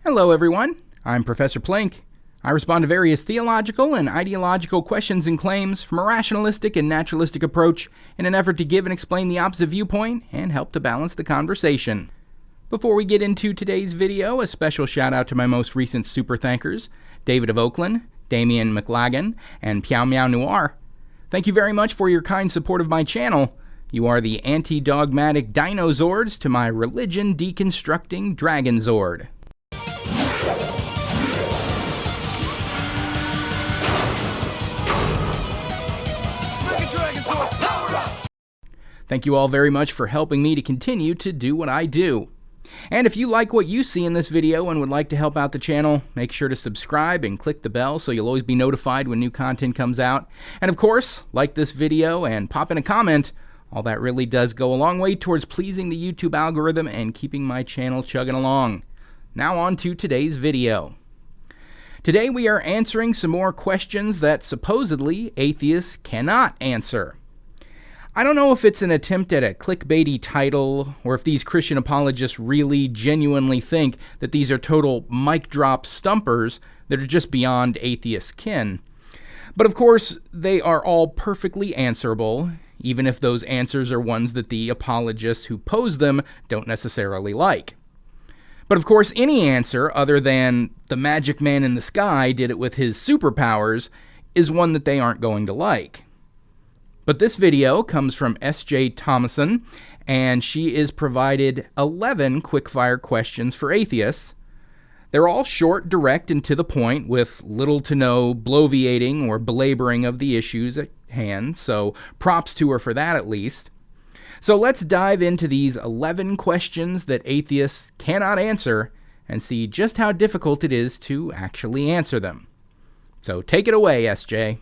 Hello everyone, I'm Professor Plank. I respond to various theological and ideological questions and claims from a rationalistic and naturalistic approach in an effort to give and explain the opposite viewpoint and help to balance the conversation. Before we get into today's video, a special shout out to my most recent super thankers, David of Oakland, Damian McLagan, and Piao Meow Noir. Thank you very much for your kind support of my channel. You are the anti-dogmatic Dinozords to my religion-deconstructing Dragon Zord. Thank you all very much for helping me to continue to do what I do. And if you like what you see in this video and would like to help out the channel, make sure to subscribe and click the bell so you'll always be notified when new content comes out. And of course, like this video and pop in a comment. All that really does go a long way towards pleasing the YouTube algorithm and keeping my channel chugging along. Now on to today's video. Today we are answering some more questions that supposedly atheists cannot answer. I don't know if it's an attempt at a clickbaity title, or if these Christian apologists really genuinely think that these are total mic drop stumpers that are just beyond atheist kin. But of course, they are all perfectly answerable, even if those answers are ones that the apologists who pose them don't necessarily like. But of course, any answer other than the magic man in the sky did it with his superpowers is one that they aren't going to like. But this video comes from S.J. Thomason, and she is provided 11 quickfire questions for atheists. They're all short, direct, and to the point, with little to no bloviating or belaboring of the issues at hand, so props to her for that at least. So let's dive into these 11 questions that atheists cannot answer and see just how difficult it is to actually answer them. So take it away, S.J.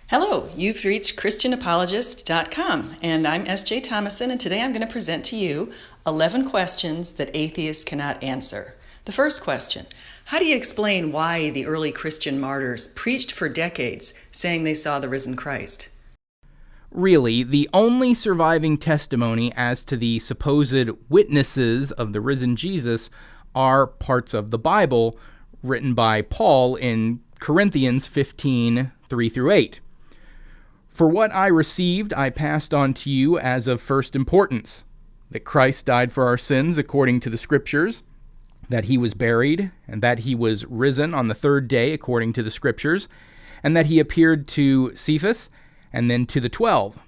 Hello, you've reached ChristianApologist.com, and I'm S.J. Thomason, and today I'm going to present to you 11 questions that atheists cannot answer. The first question: how do you explain why the early Christian martyrs preached for decades saying they saw the risen Christ? Really, the only surviving testimony as to the supposed witnesses of the risen Jesus are parts of the Bible written by Paul in Corinthians 15, 3-8. For what I received, I passed on to you as of first importance, that Christ died for our sins according to the Scriptures, that he was buried, and that he was risen on the third day according to the Scriptures, and that he appeared to Cephas, and then to the 12.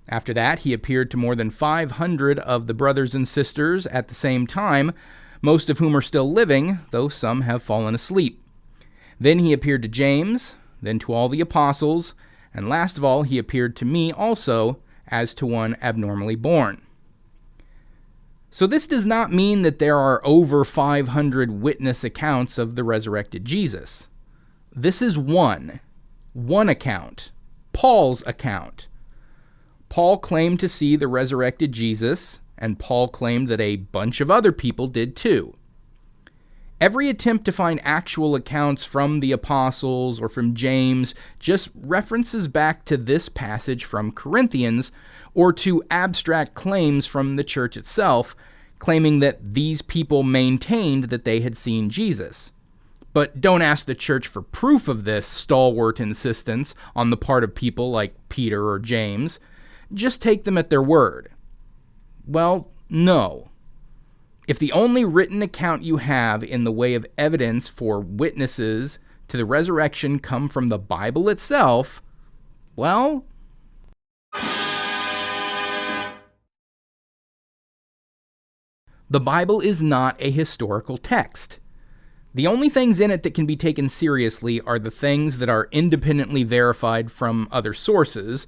After that, he appeared to more than 500 of the brothers and sisters at the same time, most of whom are still living, though some have fallen asleep. Then he appeared to James, then to all the apostles, and last of all, he appeared to me also as to one abnormally born. So this does not mean that there are over 500 witness accounts of the resurrected Jesus. This is one account, Paul's account. Paul claimed to see the resurrected Jesus, and Paul claimed that a bunch of other people did too. Every attempt to find actual accounts from the apostles or from James just references back to this passage from Corinthians or to abstract claims from the church itself, claiming that these people maintained that they had seen Jesus. But don't ask the church for proof of this stalwart insistence on the part of people like Peter or James. Just take them at their word. Well, no. If the only written account you have in the way of evidence for witnesses to the resurrection come from the Bible itself, well, the Bible is not a historical text. The only things in it that can be taken seriously are the things that are independently verified from other sources,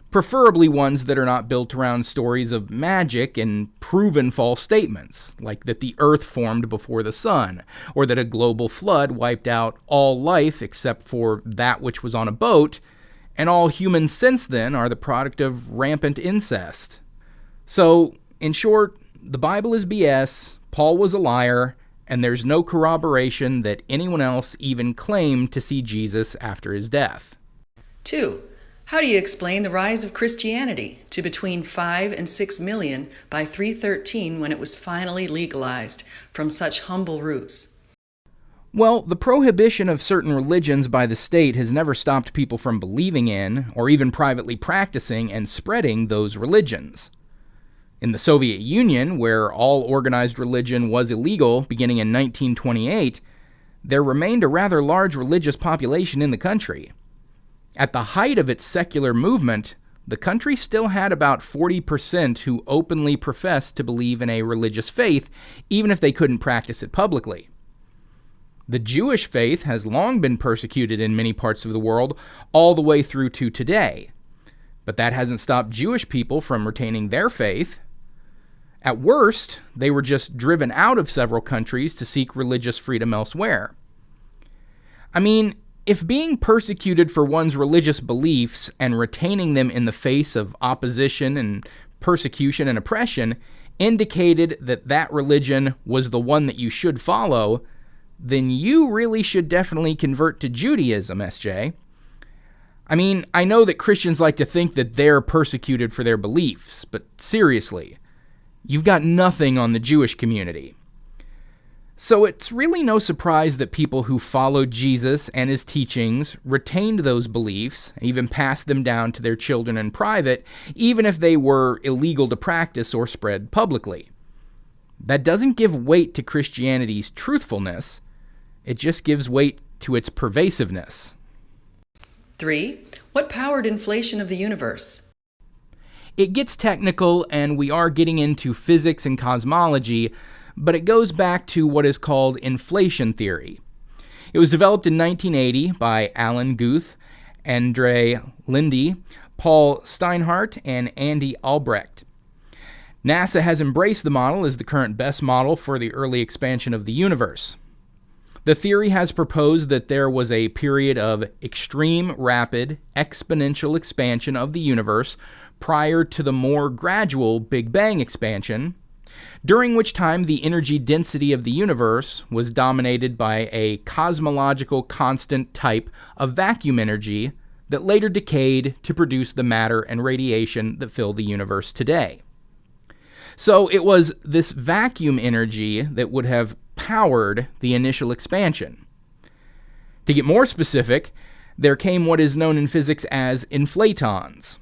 preferably ones that are not built around stories of magic and proven false statements, like that the earth formed before the sun, or that a global flood wiped out all life except for that which was on a boat, and all humans since then are the product of rampant incest. So, in short, the Bible is BS, Paul was a liar, and there's no corroboration that anyone else even claimed to see Jesus after his death. 2. How do you explain the rise of Christianity to between 5 and 6 million by 313 when it was finally legalized from such humble roots? Well, the prohibition of certain religions by the state has never stopped people from believing in, or even privately practicing and spreading those religions. In the Soviet Union, where all organized religion was illegal beginning in 1928, there remained a rather large religious population in the country. At the height of its secular movement, the country still had about 40% who openly professed to believe in a religious faith, even if they couldn't practice it publicly. The Jewish faith has long been persecuted in many parts of the world, all the way through to today. But that hasn't stopped Jewish people from retaining their faith. At worst, they were just driven out of several countries to seek religious freedom elsewhere. I mean, if being persecuted for one's religious beliefs and retaining them in the face of opposition and persecution and oppression indicated that that religion was the one that you should follow, then you really should definitely convert to Judaism, SJ. I mean, I know that Christians like to think that they're persecuted for their beliefs, but seriously, you've got nothing on the Jewish community. So it's really no surprise that people who followed Jesus and his teachings retained those beliefs, and even passed them down to their children in private, even if they were illegal to practice or spread publicly. That doesn't give weight to Christianity's truthfulness. It just gives weight to its pervasiveness. 3. What powered inflation of the universe? It gets technical, and we are getting into physics and cosmology, but it goes back to what is called inflation theory. It was developed in 1980 by Alan Guth, Andre Linde, Paul Steinhardt, and Andy Albrecht. NASA has embraced the model as the current best model for the early expansion of the universe. The theory has proposed that there was a period of extreme, rapid, exponential expansion of the universe prior to the more gradual Big Bang expansion, during which time the energy density of the universe was dominated by a cosmological constant type of vacuum energy that later decayed to produce the matter and radiation that fill the universe today. So it was this vacuum energy that would have powered the initial expansion. To get more specific, there came what is known in physics as inflatons.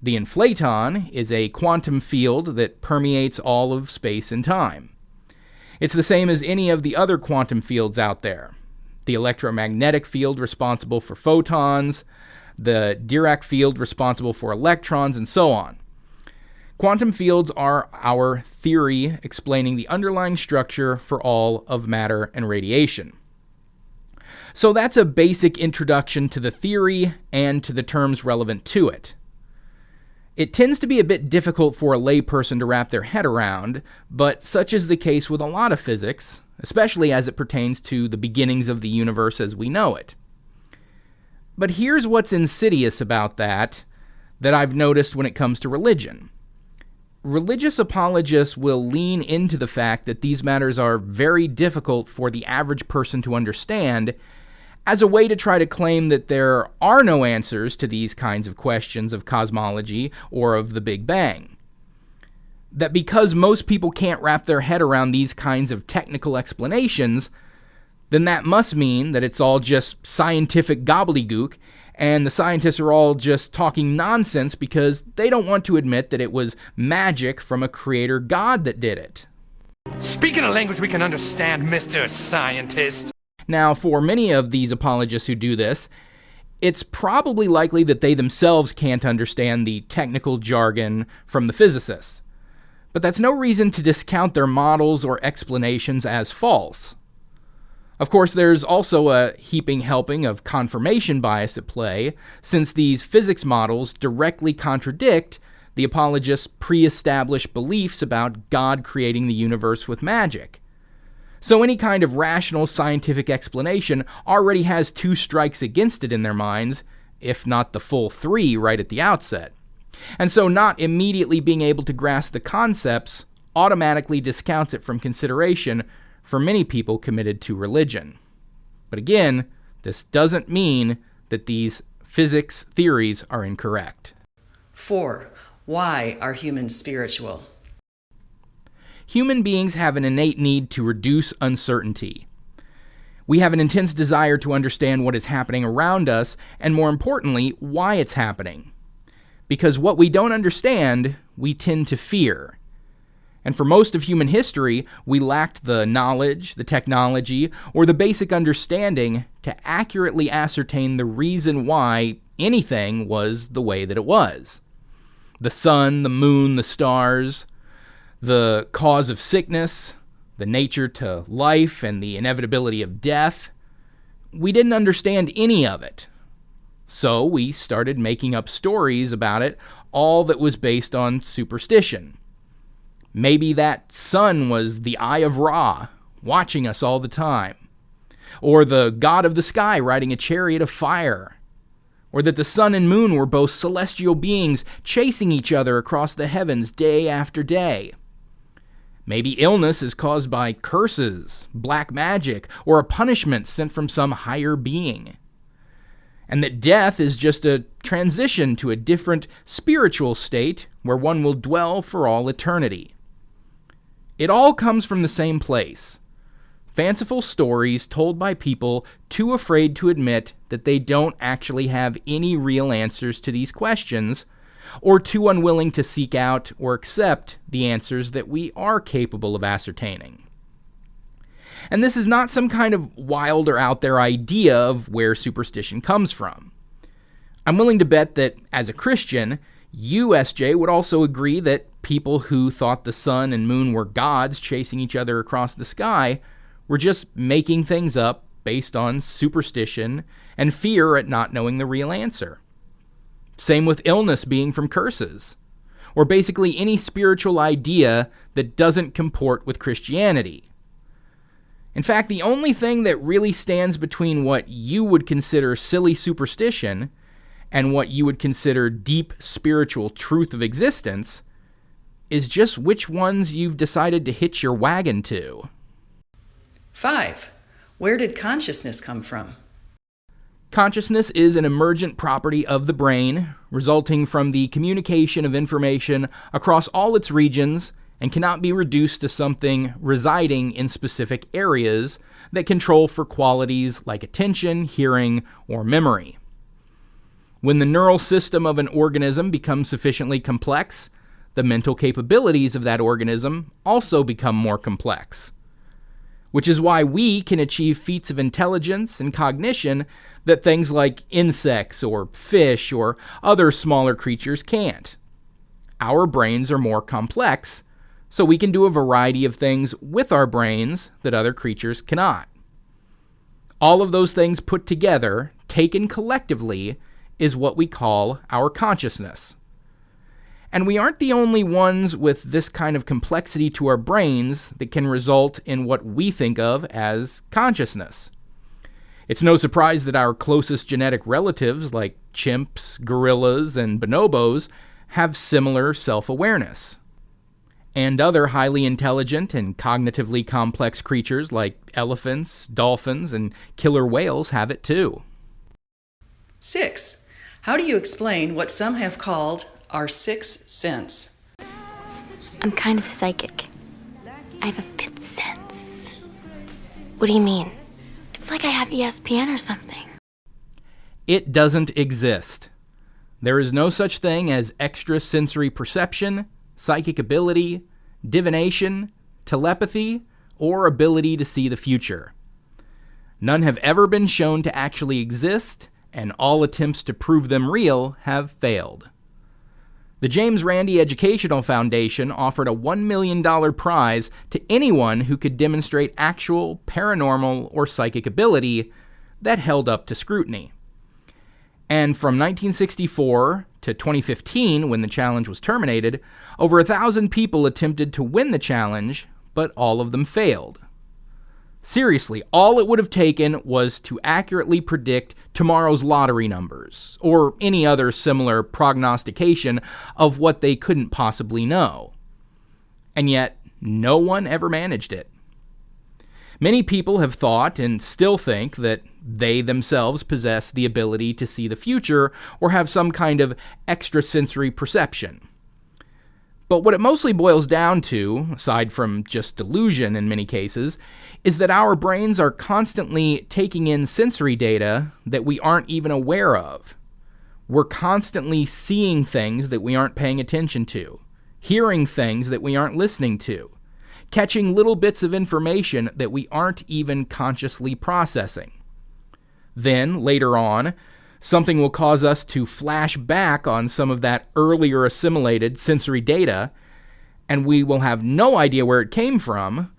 The inflaton is a quantum field that permeates all of space and time. It's the same as any of the other quantum fields out there. The electromagnetic field responsible for photons, the Dirac field responsible for electrons, and so on. Quantum fields are our theory explaining the underlying structure for all of matter and radiation. So that's a basic introduction to the theory and to the terms relevant to it. It tends to be a bit difficult for a layperson to wrap their head around, but such is the case with a lot of physics, especially as it pertains to the beginnings of the universe as we know it. But here's what's insidious about that I've noticed when it comes to religion. Religious apologists will lean into the fact that these matters are very difficult for the average person to understand as a way to try to claim that there are no answers to these kinds of questions of cosmology or of the Big Bang. That because most people can't wrap their head around these kinds of technical explanations, then that must mean that it's all just scientific gobbledygook, and the scientists are all just talking nonsense because they don't want to admit that it was magic from a creator god that did it. Speak in a language we can understand, Mr. Scientist. Now, for many of these apologists who do this, it's probably likely that they themselves can't understand the technical jargon from the physicists. But that's no reason to discount their models or explanations as false. Of course, there's also a heaping helping of confirmation bias at play, since these physics models directly contradict the apologists' pre-established beliefs about God creating the universe with magic. So any kind of rational scientific explanation already has 2 strikes against it in their minds, if not the full 3 right at the outset. And so not immediately being able to grasp the concepts automatically discounts it from consideration for many people committed to religion. But again, this doesn't mean that these physics theories are incorrect. 4. Why are humans spiritual? Human beings have an innate need to reduce uncertainty. We have an intense desire to understand what is happening around us, and more importantly, why it's happening. Because what we don't understand, we tend to fear. And for most of human history, we lacked the knowledge, the technology, or the basic understanding to accurately ascertain the reason why anything was the way that it was. The sun, the moon, the stars, the cause of sickness, the nature to life, and the inevitability of death. We didn't understand any of it. So we started making up stories about it, all that was based on superstition. Maybe that sun was the Eye of Ra, watching us all the time. Or the god of the sky riding a chariot of fire. Or that the sun and moon were both celestial beings chasing each other across the heavens day after day. Maybe illness is caused by curses, black magic, or a punishment sent from some higher being. And that death is just a transition to a different spiritual state where one will dwell for all eternity. It all comes from the same place. Fanciful stories told by people too afraid to admit that they don't actually have any real answers to these questions, or too unwilling to seek out or accept the answers that we are capable of ascertaining. And this is not some kind of wild or out there idea of where superstition comes from. I'm willing to bet that, as a Christian, you, SJ, would also agree that people who thought the sun and moon were gods chasing each other across the sky were just making things up based on superstition and fear at not knowing the real answer. Same with illness being from curses, or basically any spiritual idea that doesn't comport with Christianity. In fact, the only thing that really stands between what you would consider silly superstition and what you would consider deep spiritual truth of existence is just which ones you've decided to hitch your wagon to. 5. Where did consciousness come from? Consciousness is an emergent property of the brain, resulting from the communication of information across all its regions, and cannot be reduced to something residing in specific areas that control for qualities like attention, hearing, or memory. When the neural system of an organism becomes sufficiently complex, the mental capabilities of that organism also become more complex. Which is why we can achieve feats of intelligence and cognition that things like insects or fish or other smaller creatures can't. Our brains are more complex, so we can do a variety of things with our brains that other creatures cannot. All of those things put together, taken collectively, is what we call our consciousness. And we aren't the only ones with this kind of complexity to our brains that can result in what we think of as consciousness. It's no surprise that our closest genetic relatives, like chimps, gorillas, and bonobos, have similar self-awareness. And other highly intelligent and cognitively complex creatures like elephants, dolphins, and killer whales have it too. 6. How do you explain what some have called our sixth sense? I'm kind of psychic. I have a fifth sense. What do you mean? It's like I have ESPN or something. It doesn't exist. There is no such thing as extrasensory perception, psychic ability, divination, telepathy, or ability to see the future. None have ever been shown to actually exist, and all attempts to prove them real have failed. The James Randi Educational Foundation offered a $1 million prize to anyone who could demonstrate actual paranormal or psychic ability that held up to scrutiny. And from 1964 to 2015, when the challenge was terminated, over 1,000 people attempted to win the challenge, but all of them failed. Seriously, all it would have taken was to accurately predict tomorrow's lottery numbers, or any other similar prognostication of what they couldn't possibly know. And yet, no one ever managed it. Many people have thought, and still think, that they themselves possess the ability to see the future or have some kind of extrasensory perception. But what it mostly boils down to, aside from just delusion in many cases, is that our brains are constantly taking in sensory data that we aren't even aware of. We're constantly seeing things that we aren't paying attention to, hearing things that we aren't listening to, catching little bits of information that we aren't even consciously processing. Then, later on, something will cause us to flash back on some of that earlier assimilated sensory data, and we will have no idea where it came from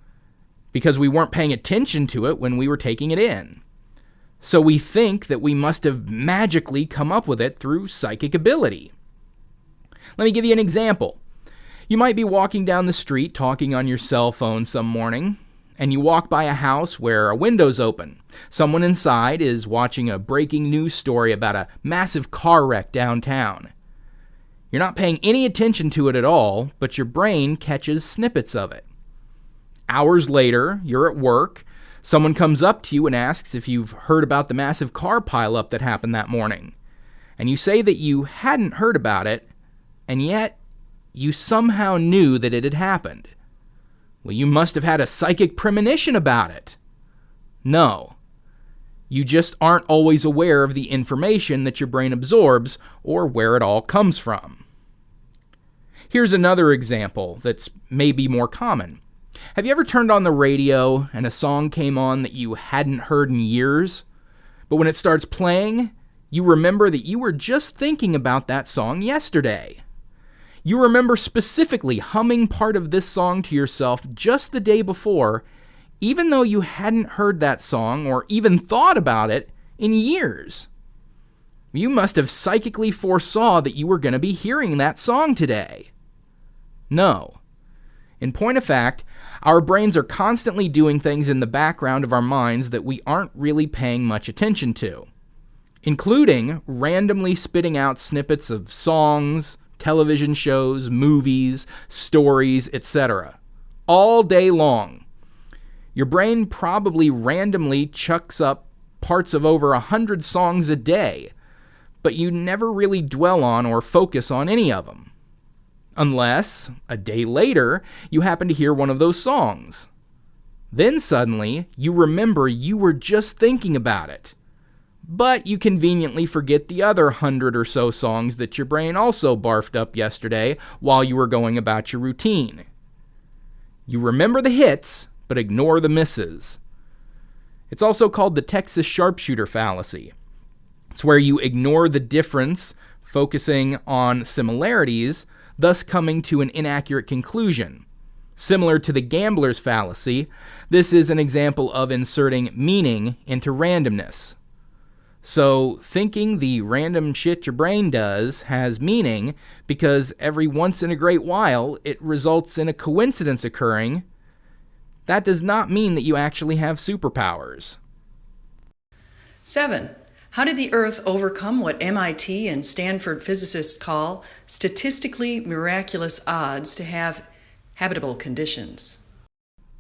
because we weren't paying attention to it when we were taking it in. So we think that we must have magically come up with it through psychic ability. Let me give you an example. You might be walking down the street talking on your cell phone some morning, and you walk by a house where a window's open. Someone inside is watching a breaking news story about a massive car wreck downtown. You're not paying any attention to it at all, but your brain catches snippets of it. Hours later, you're at work. Someone comes up to you and asks if you've heard about the massive car pileup that happened that morning. And you say that you hadn't heard about it, and yet you somehow knew that it had happened. Well, you must have had a psychic premonition about it. No. You just aren't always aware of the information that your brain absorbs or where it all comes from. Here's another example that's maybe more common. Have you ever turned on the radio and a song came on that you hadn't heard in years? But when it starts playing, you remember that you were just thinking about that song yesterday. You remember specifically humming part of this song to yourself just the day before, even though you hadn't heard that song or even thought about it in years. You must have psychically foresaw that you were going to be hearing that song today. No. In point of fact, our brains are constantly doing things in the background of our minds that we aren't really paying much attention to, including randomly spitting out snippets of songs, television shows, movies, stories, etc. all day long. Your brain probably randomly chucks up parts of over 100 songs a day, but you never really dwell on or focus on any of them. Unless, a day later, you happen to hear one of those songs. Then suddenly, you remember you were just thinking about it. But you conveniently forget the other 100 or so songs that your brain also barfed up yesterday while you were going about your routine. You remember the hits, but ignore the misses. It's also called the Texas sharpshooter fallacy. It's where you ignore the difference, focusing on similarities, thus coming to an inaccurate conclusion. Similar to the gambler's fallacy, this is an example of inserting meaning into randomness. So, thinking the random shit your brain does has meaning because every once in a great while it results in a coincidence occurring. That does not mean that you actually have superpowers. 7. How did the Earth overcome what MIT and Stanford physicists call statistically miraculous odds to have habitable conditions?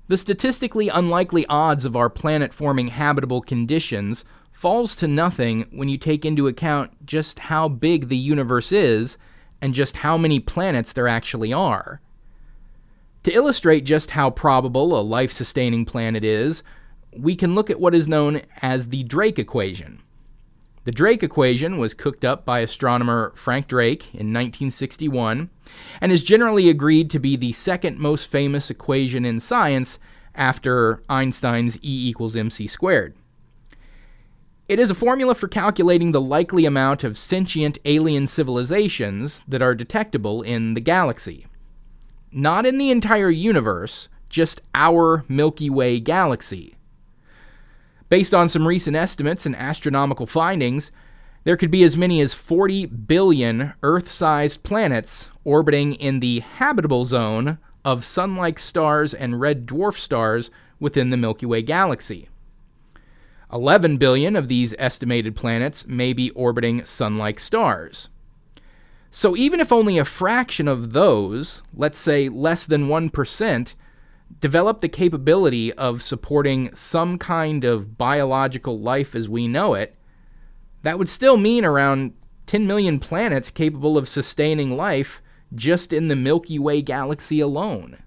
The statistically unlikely odds of our planet forming habitable conditions falls to nothing when you take into account just how big the universe is and just how many planets there actually are. To illustrate just how probable a life-sustaining planet is, we can look at what is known as the Drake equation. The Drake equation was cooked up by astronomer Frank Drake in 1961 and is generally agreed to be the second most famous equation in science after Einstein's E=mc². It is a formula for calculating the likely amount of sentient alien civilizations that are detectable in the galaxy. Not in the entire universe, just our Milky Way galaxy. Based on some recent estimates and astronomical findings, there could be as many as 40 billion Earth-sized planets orbiting in the habitable zone of sun-like stars and red dwarf stars within the Milky Way galaxy. 11 billion of these estimated planets may be orbiting sun-like stars. So even if only a fraction of those, let's say less than 1%, develop the capability of supporting some kind of biological life as we know it, that would still mean around 10 million planets capable of sustaining life just in the Milky Way galaxy alone.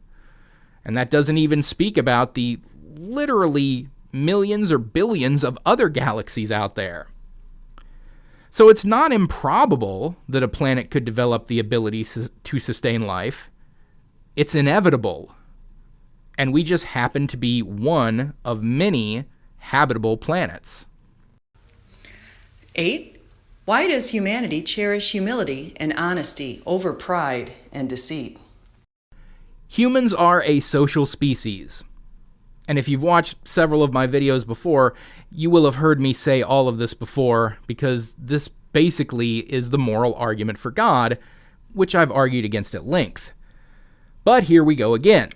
And that doesn't even speak about the literally millions or billions of other galaxies out there. So it's not improbable that a planet could develop the ability to sustain life. It's inevitable. And we just happen to be one of many habitable planets. 8. Why does humanity cherish humility and honesty over pride and deceit? Humans are a social species. And if you've watched several of my videos before, you will have heard me say all of this before, because this basically is the moral argument for God, which I've argued against at length. But here we go again.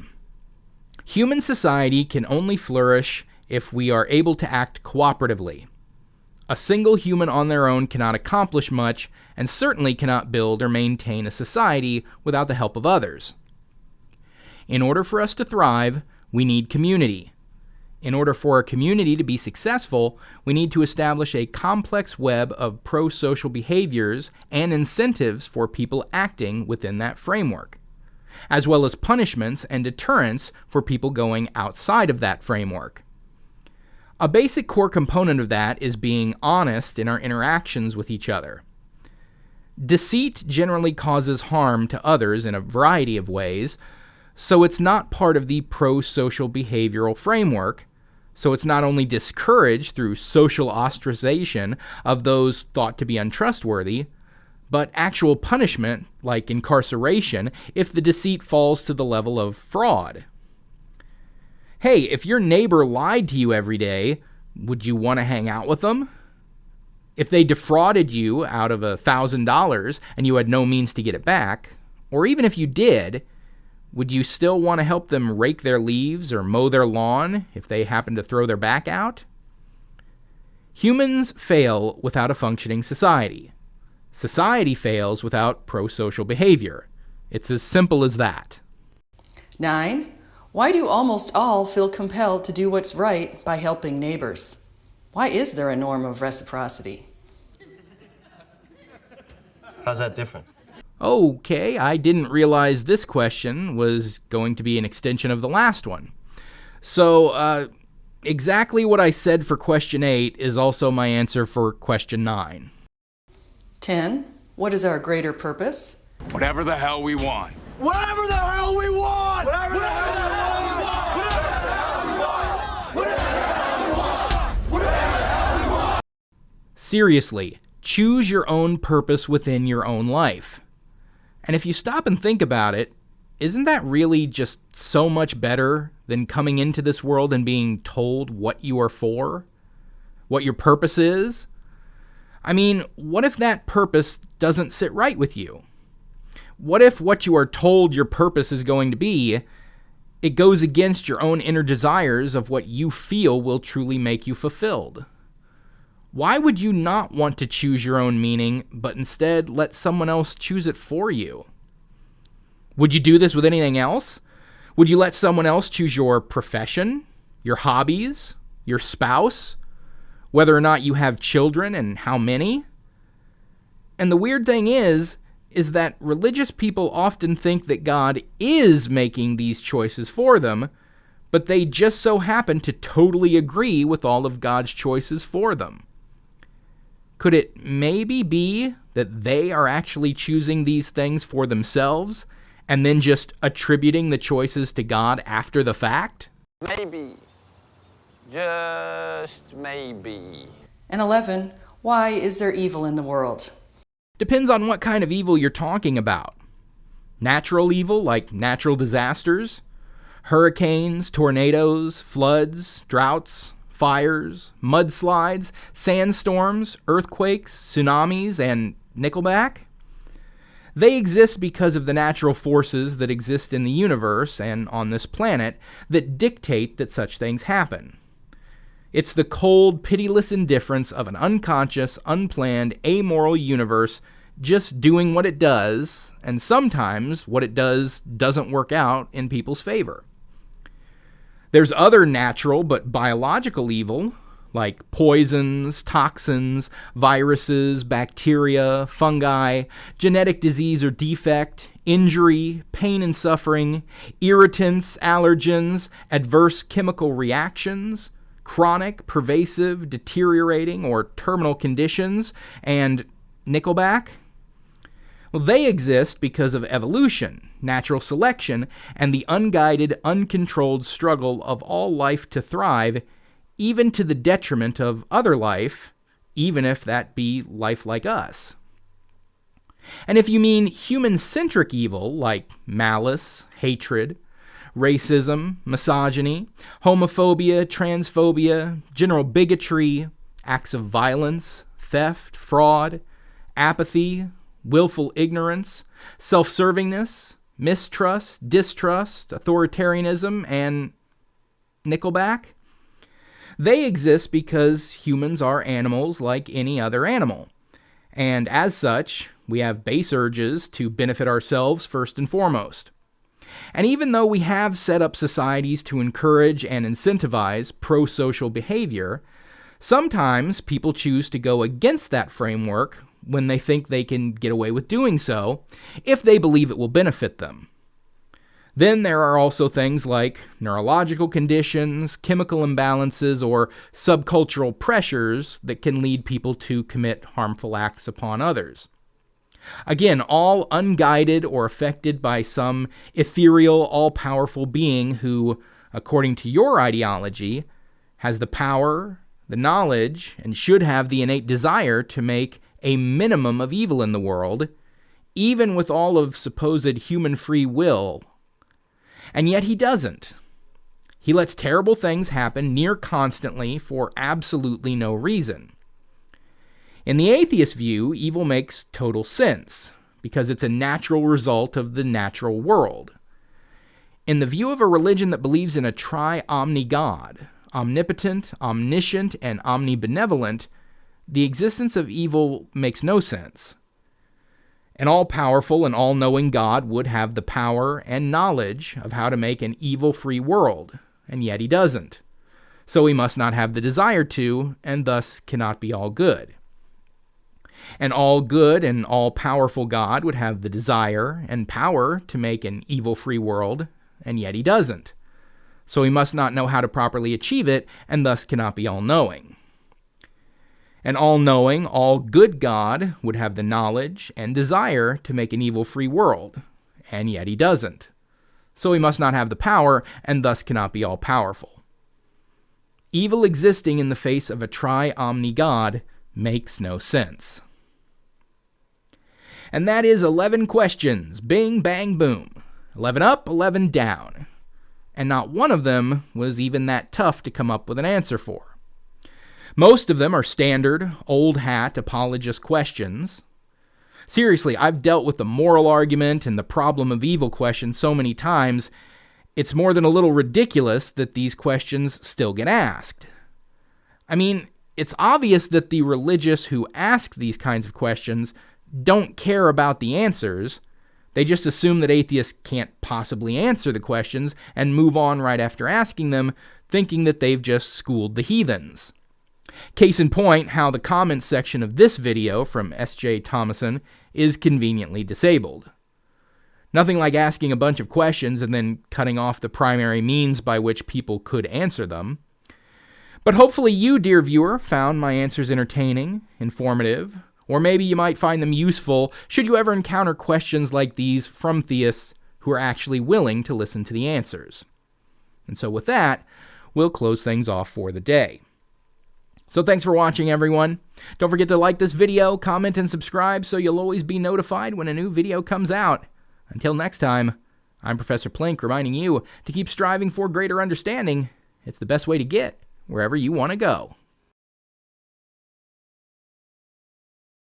Human society can only flourish if we are able to act cooperatively. A single human on their own cannot accomplish much, and certainly cannot build or maintain a society without the help of others. In order for us to thrive, we need community. In order for a community to be successful, we need to establish a complex web of pro-social behaviors and incentives for people acting within that framework, as well as punishments and deterrents for people going outside of that framework. A basic core component of that is being honest in our interactions with each other. Deceit generally causes harm to others in a variety of ways, so it's not part of the pro-social behavioral framework, so it's not only discouraged through social ostracization of those thought to be untrustworthy, but actual punishment, like incarceration, if the deceit falls to the level of fraud. Hey, if your neighbor lied to you every day, would you want to hang out with them? If they defrauded you out of $1,000 and you had no means to get it back, or even if you did, would you still want to help them rake their leaves or mow their lawn if they happen to throw their back out? Humans fail without a functioning society. Society fails without pro-social behavior. It's as simple as that. 9. Why do almost all feel compelled to do what's right by helping neighbors? Why is there a norm of reciprocity? How's that different? Okay, I didn't realize this question was going to be an extension of the last one. So, exactly what I said for question 8 is also my answer for question 9. 10. What is our greater purpose? Whatever the hell we want. Whatever the hell we want! Whatever the hell we want! Whatever the hell we want! Whatever the hell we want! Seriously, choose your own purpose within your own life. And if you stop and think about it, isn't that really just so much better than coming into this world and being told what you are for? What your purpose is? I mean, what if that purpose doesn't sit right with you? What if what you are told your purpose is going to be, it goes against your own inner desires of what you feel will truly make you fulfilled? Why would you not want to choose your own meaning, but instead let someone else choose it for you? Would you do this with anything else? Would you let someone else choose your profession, your hobbies, your spouse, whether or not you have children and how many? And the weird thing is that religious people often think that God is making these choices for them, but they just so happen to totally agree with all of God's choices for them. Could it maybe be that they are actually choosing these things for themselves and then just attributing the choices to God after the fact? Maybe. Just maybe. And 11. Why is there evil in the world? Depends on what kind of evil you're talking about. Natural evil, like natural disasters, hurricanes, tornadoes, floods, droughts, fires, mudslides, sandstorms, earthquakes, tsunamis, and Nickelback. They exist because of the natural forces that exist in the universe and on this planet that dictate that such things happen. It's the cold, pitiless indifference of an unconscious, unplanned, amoral universe just doing what it does, and sometimes what it does doesn't work out in people's favor. There's other natural but biological evil, like poisons, toxins, viruses, bacteria, fungi, genetic disease or defect, injury, pain and suffering, irritants, allergens, adverse chemical reactions, chronic, pervasive, deteriorating, or terminal conditions, and Nickelback? Well, they exist because of evolution, natural selection, and the unguided, uncontrolled struggle of all life to thrive, even to the detriment of other life, even if that be life like us. And if you mean human-centric evil, like malice, hatred, racism, misogyny, homophobia, transphobia, general bigotry, acts of violence, theft, fraud, apathy, willful ignorance, self-servingness, mistrust, distrust, authoritarianism, and Nickelback, they exist because humans are animals like any other animal. And as such, we have base urges to benefit ourselves first and foremost. And even though we have set up societies to encourage and incentivize pro-social behavior, sometimes people choose to go against that framework when they think they can get away with doing so, if they believe it will benefit them. Then there are also things like neurological conditions, chemical imbalances, or subcultural pressures that can lead people to commit harmful acts upon others. Again, all unguided or affected by some ethereal, all-powerful being who, according to your ideology, has the power, the knowledge, and should have the innate desire to make a minimum of evil in the world, even with all of supposed human free will. And yet he doesn't. He lets terrible things happen near constantly for absolutely no reason. In the atheist view, evil makes total sense, because it's a natural result of the natural world. In the view of a religion that believes in a tri-omni God, omnipotent, omniscient, and omnibenevolent, the existence of evil makes no sense. An all-powerful and all-knowing God would have the power and knowledge of how to make an evil-free world, and yet he doesn't. So he must not have the desire to, and thus cannot be all good. An all-good and all-powerful God would have the desire and power to make an evil-free world, and yet he doesn't. So he must not know how to properly achieve it, and thus cannot be all-knowing. An all-knowing, all-good God would have the knowledge and desire to make an evil-free world, and yet he doesn't. So he must not have the power, and thus cannot be all-powerful. Evil existing in the face of a tri-omni God makes no sense. And that is 11 questions, bing, bang, boom. 11 up, 11 down. And not one of them was even that tough to come up with an answer for. Most of them are standard, old-hat, apologist questions. Seriously, I've dealt with the moral argument and the problem of evil question so many times, it's more than a little ridiculous that these questions still get asked. I mean, it's obvious that the religious who ask these kinds of questions don't care about the answers. They just assume that atheists can't possibly answer the questions and move on right after asking them, thinking that they've just schooled the heathens. Case in point, how the comments section of this video from S.J. Thomason is conveniently disabled. Nothing like asking a bunch of questions and then cutting off the primary means by which people could answer them. But hopefully you, dear viewer, found my answers entertaining, informative, or maybe you might find them useful should you ever encounter questions like these from theists who are actually willing to listen to the answers. And so with that, we'll close things off for the day. So thanks for watching, everyone. Don't forget to like this video, comment, and subscribe so you'll always be notified when a new video comes out. Until next time, I'm Professor Plink reminding you to keep striving for greater understanding. It's the best way to get wherever you want to go.